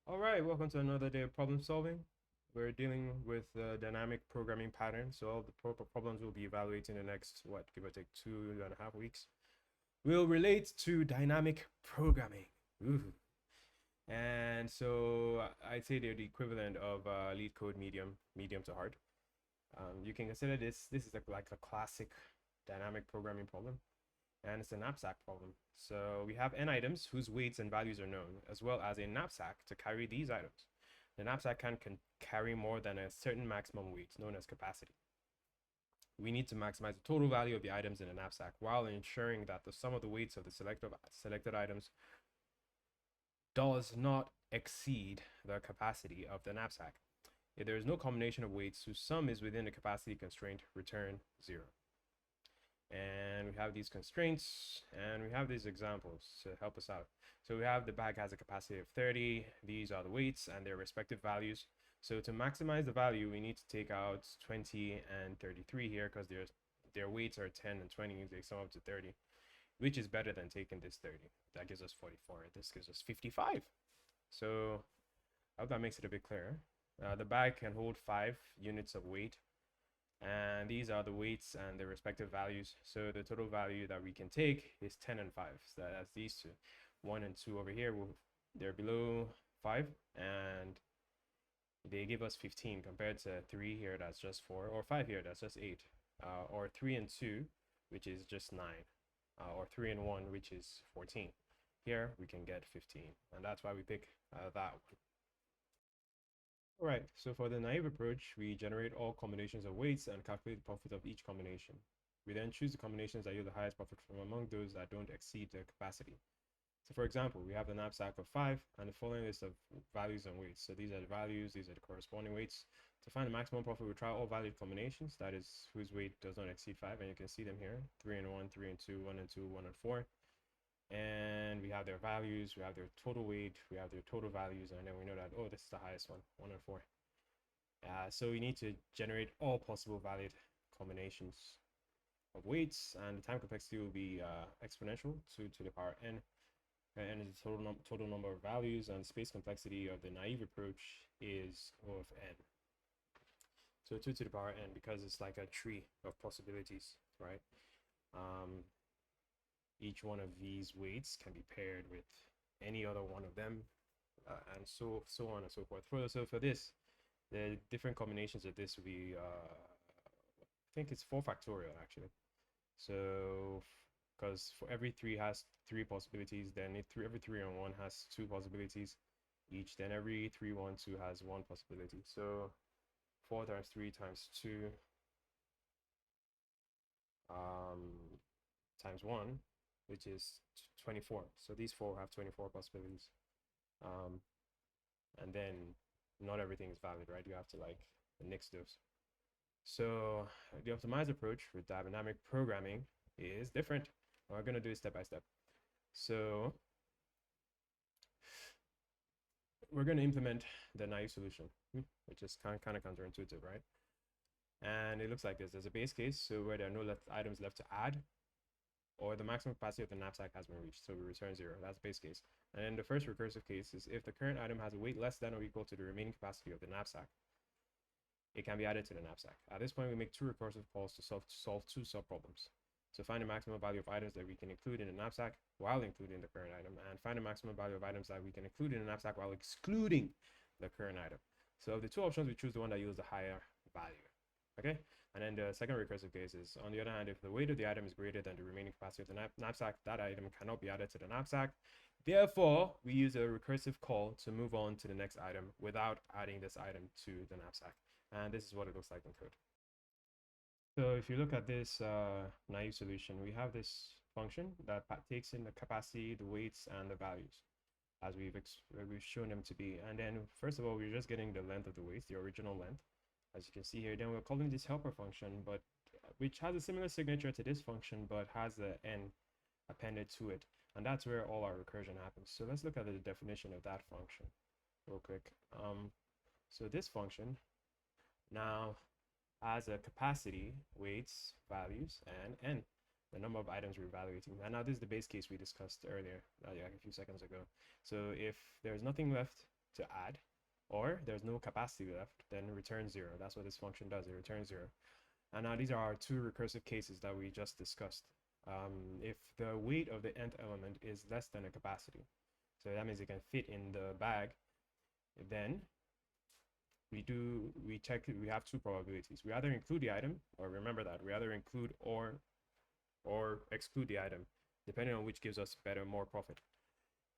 All right, welcome to another day of problem solving. We're dealing with dynamic programming patterns, so all the problems we'll be evaluating the next, give or take 2.5 weeks, will relate to dynamic programming. Ooh. And so I'd say they're the equivalent of LeetCode medium to hard. You can consider this is like a classic dynamic programming problem, and it's a knapsack problem. So we have n items whose weights and values are known, as well as a knapsack to carry these items. The knapsack can carry more than a certain maximum weight, known as capacity. We need to maximize the total value of the items in the knapsack while ensuring that the sum of the weights of the selected items does not exceed the capacity of the knapsack. If there is no combination of weights whose sum is within the capacity constraint, return 0. And we have these constraints, and we have these examples to help us out. So we have the bag has a capacity of 30. These are the weights and their respective values. So to maximize the value, we need to take out 20 and 33 here, because their weights are 10 and 20. They sum up to 30, which is better than taking this 30. That gives us 44. This gives us 55. So I hope that makes it a bit clearer. The bag can hold 5 units of weight, and these are the weights and their respective values. So the total value that we can take is 10 and 5. So that's these two. 1 and 2 over here, they're below 5, and they give us 15 compared to 3 here, that's just 4, or 5 here, that's just 8, or 3 and 2, which is just 9, or 3 and 1, which is 14. Here we can get 15, and that's why we pick that one. All right, so for the naive approach, we generate all combinations of weights and calculate the profit of each combination. We then choose the combinations that yield the highest profit from among those that don't exceed the capacity. So for example, we have the knapsack of 5 and the following list of values and weights. So these are the values, these are the corresponding weights. To find the maximum profit, we try all valid combinations, that is, whose weight does not exceed 5, and you can see them here, 3 and 1, 3 and 2, 1 and 2, 1 and 4. And we have their values, we have their total weight, we have their total values, and then we know that, oh, this is the highest one, 1 and 4. So we need to generate all possible valid combinations of weights, and the time complexity will be exponential, 2 to the power n, and the total number of values, and space complexity of the naive approach is O of n. So 2 to the power n, because it's like a tree of possibilities, right? Each one of these weights can be paired with any other one of them, and so on and so forth. So for this, the different combinations of this will be, I think it's 4 factorial actually. So, because for every 3 has 3 possibilities, then every 3 and 1 has 2 possibilities each, then every 3, 1, 2 has 1 possibility. So 4 times 3 times 2 times 1, which is 24. So these 4 have 24 possibilities. And then not everything is valid, right? You have to like nix those. So the optimized approach for dynamic programming is different. We're going to do it step by step. So we're going to implement the naive solution, which is kind of counterintuitive, right? And it looks like this. There's a base case, so where there are no items left to add, or the maximum capacity of the knapsack has been reached, so we return 0. That's base case. And then the first recursive case is if the current item has a weight less than or equal to the remaining capacity of the knapsack, it can be added to the knapsack. At this point, we make 2 recursive calls to solve 2 subproblems. So find the maximum value of items that we can include in the knapsack while including the current item, and find the maximum value of items that we can include in the knapsack while excluding the current item. So of the 2 options, we choose the one that yields the higher value. Okay, and then the second recursive case is, on the other hand, if the weight of the item is greater than the remaining capacity of the knapsack, that item cannot be added to the knapsack. Therefore, we use a recursive call to move on to the next item without adding this item to the knapsack. And this is what it looks like in code. So if you look at this naive solution, we have this function that takes in the capacity, the weights, and the values as we've shown them to be. And then first of all, we're just getting the length of the weights, the original length, as you can see here. Then we're calling this helper function, but which has a similar signature to this function, but has the n appended to it. And that's where all our recursion happens. So let's look at the definition of that function real quick. So this function now has a capacity, weights, values, and n, the number of items we're evaluating. And now this is the base case we discussed earlier, like a few seconds ago. So if there's nothing left to add, or there's no capacity left, then return 0. That's what this function does. It returns 0. And now these are our two recursive cases that we just discussed. If the weight of the nth element is less than a capacity, so that means it can fit in the bag, then we have two probabilities. We either include the item, or remember that we either include or exclude the item, depending on which gives us more profit.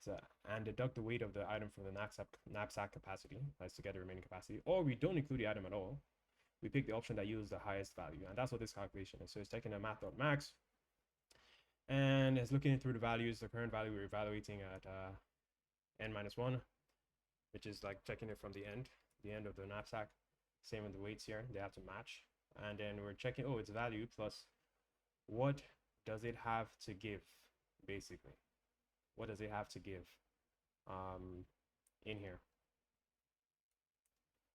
So, and deduct the weight of the item from the knapsack capacity, that's to get the remaining capacity, or we don't include the item at all. We pick the option that yields the highest value, and that's what this calculation is. So it's taking a math.max, and it's looking through the values. The current value we're evaluating at n-1, which is like checking it from the end of the knapsack. Same with the weights here, they have to match. And then we're checking, oh, its value plus what does it have to give, basically. What does it have to give in here?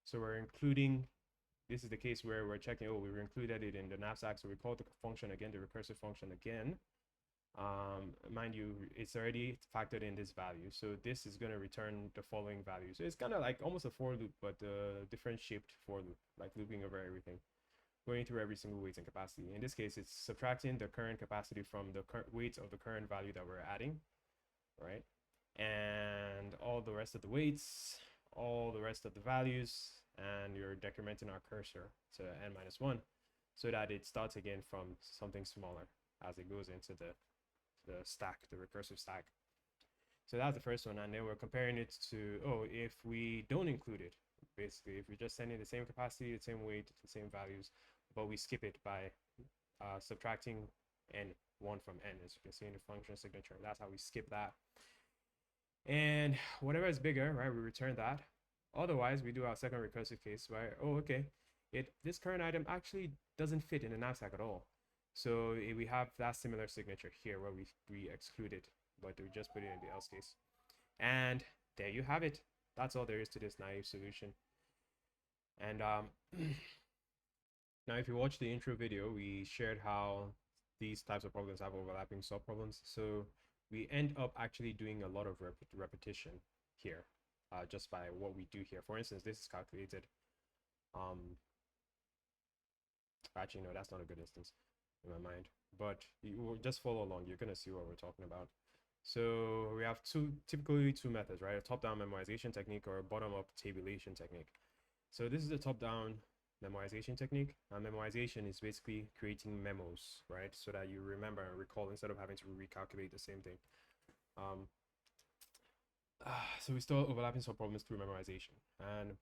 So we're including, this is the case where we're checking, oh, we included it in the knapsack, so we call the function again, the recursive function again. Mind you, it's already factored in this value, so this is going to return the following value. So it's kind of like almost a for loop, but different shaped for loop, like looping over everything, going through every single weight and capacity. In this case, it's subtracting the current capacity from the weight of the current value that we're adding, right? And all the rest of the weights, all the rest of the values, and you're decrementing our cursor to n-1 so that it starts again from something smaller as it goes into the stack, the recursive stack. So that's the first one, and then we're comparing it to, oh, if we don't include it, basically, if we just send in the same capacity, the same weight, the same values, but we skip it by subtracting n1 from n, as you can see in the function signature. That's how we skip that. And whatever is bigger, right, we return that. Otherwise, we do our second recursive case, right? Oh, okay, this current item actually doesn't fit in the knapsack at all. So we have that similar signature here where we exclude it, but we just put it in the else case. And there you have it. That's all there is to this naive solution. And now if you watch the intro video, we shared how these types of problems have overlapping subproblems. So we end up actually doing a lot of repetition here, just by what we do here. For instance, this is calculated. Actually, no, that's not a good instance in my mind, but you will just follow along. You're gonna see what we're talking about. So we have typically two methods, right? A top-down memoization technique or a bottom-up tabulation technique. So this is the top-down memoization technique. Memoization is basically creating memos, right? So that you remember and recall instead of having to recalculate the same thing. So we store overlapping subproblems through memorization, and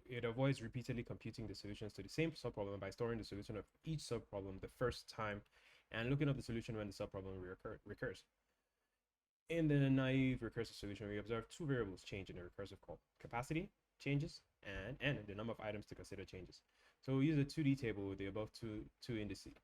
it avoids repeatedly computing the solutions to the same subproblem by storing the solution of each subproblem the first time and looking up the solution when the subproblem recurs. In the naive recursive solution, we observe two variables change in the recursive call. Capacity changes and n, the number of items to consider, changes. So we use a 2D table with the above two indices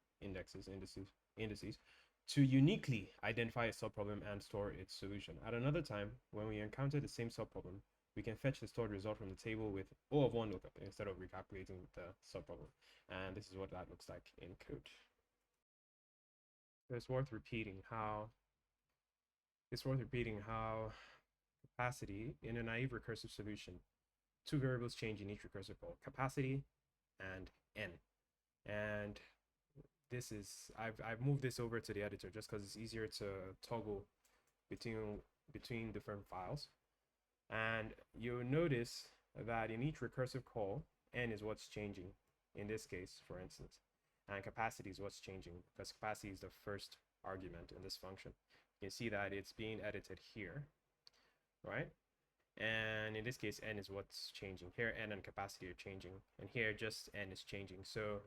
to uniquely identify a subproblem and store its solution. At another time, when we encounter the same subproblem, we can fetch the stored result from the table with O of 1 lookup instead of recalculating the subproblem. And this is what that looks like in code. It's worth repeating how capacity in a naive recursive solution, two variables change in each recursive call, capacity and n. And this is, I've moved this over to the editor just because it's easier to toggle between different files. And you'll notice that in each recursive call, n is what's changing in this case, for instance, and capacity is what's changing because capacity is the first argument in this function. You can see that it's being edited here, right? And in this case, n is what's changing. Here, n and capacity are changing, and here just n is changing. So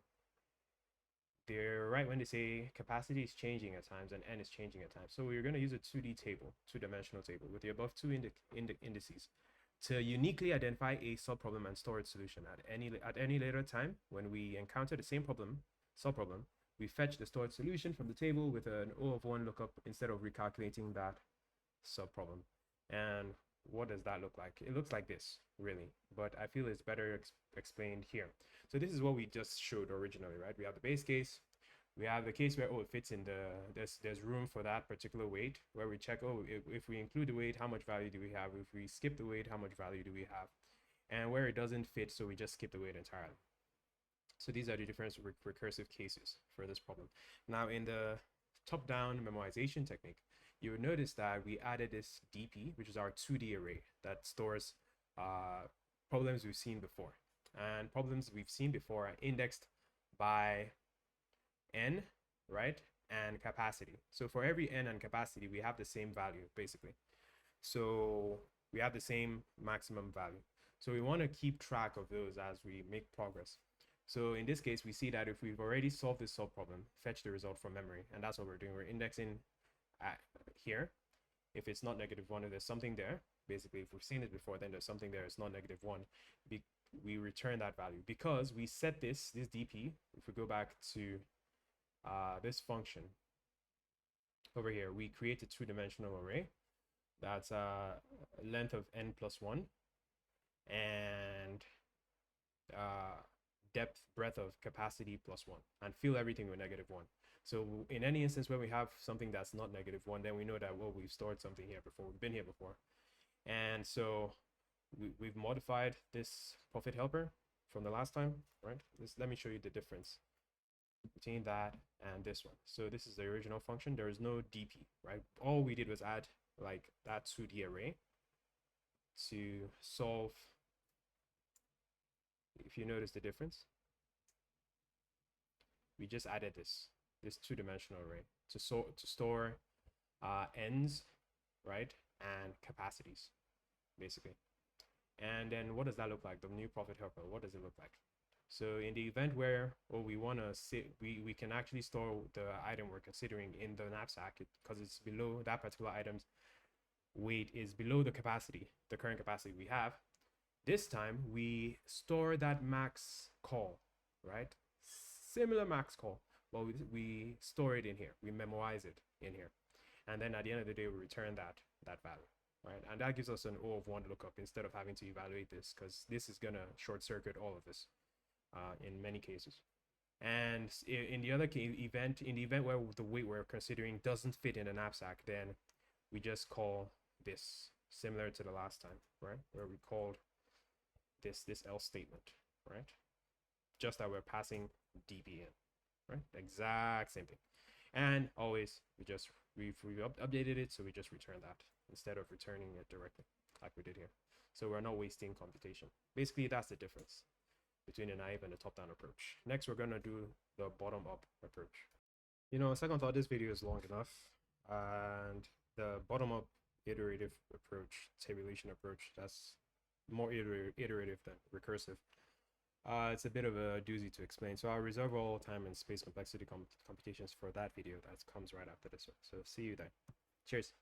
they're right when they say capacity is changing at times and n is changing at times. So we're going to use a 2D table, two-dimensional table with the above two indices to uniquely identify a subproblem and store its solution. At any later time, when we encounter the same subproblem, we fetch the stored solution from the table with an O of 1 lookup instead of recalculating that subproblem. And what does that look like? It looks like this, really, but I feel it's better explained here. So this is what we just showed originally, right? We have the base case, We have the case where, oh, it fits in there's room for that particular weight, where we check, oh, if we include the weight, how much value do we have? If we skip the weight, how much value do we have? And where it doesn't fit, so we just skip the weight entirely. So these are the different recursive cases for this problem. Now in the top-down memoization technique, you would notice that we added this DP, which is our 2D array that stores problems we've seen before. And problems we've seen before are indexed by n, right, and capacity. So for every n and capacity, we have the same value, basically. So we have the same maximum value. So we want to keep track of those as we make progress. So in this case, we see that if we've already solved this subproblem, fetch the result from memory. And that's what we're doing. We're indexing here. If it's not -1, if there's something there, basically, if we've seen it before, then there's something there, it's not -1. We return that value because we set this DP. If we go back to this function over here, we create a 2-dimensional array that's a length of n plus 1 and depth, breadth of capacity plus 1, and fill everything with -1. So in any instance where we have something that's not -1, then we know that, well, we've stored something here before, we've been here before. And so we've modified this profit helper from the last time, right? Let me show you the difference between that and this one. So this is the original function. There is no DP, right? All we did was add like that 2D array to solve. If you notice the difference, we just added this 2-dimensional array to store ends, right, and capacities, basically. And then what does that look like? The new profit helper, what does it look like? So in the event where we want to we can actually store the item we're considering in the knapsack because it's below that particular item's weight is below the capacity, the current capacity we have. This time we store that max call, right? Similar max call, but we store it in here. We memoize it in here, and then at the end of the day we return that value, right? And that gives us an O of 1 lookup instead of having to evaluate this, because this is gonna short circuit all of this in many cases. And in the other event where the weight we're considering doesn't fit in the knapsack, then we just call this, similar to the last time, right, where we called this else statement, right? Just that we're passing DP in, right? Exact same thing. And always we've updated it, so we just return that instead of returning it directly like we did here. So we're not wasting computation. Basically, that's the difference between the naive and the top-down approach. Next, we're gonna do the bottom-up approach. You know, second thought, this video is long enough, and the bottom-up iterative approach, tabulation approach, that's more iterative than recursive. It's a bit of a doozy to explain, so I'll reserve all time and space complexity computations for that video that comes right after this one. So see you then. Cheers.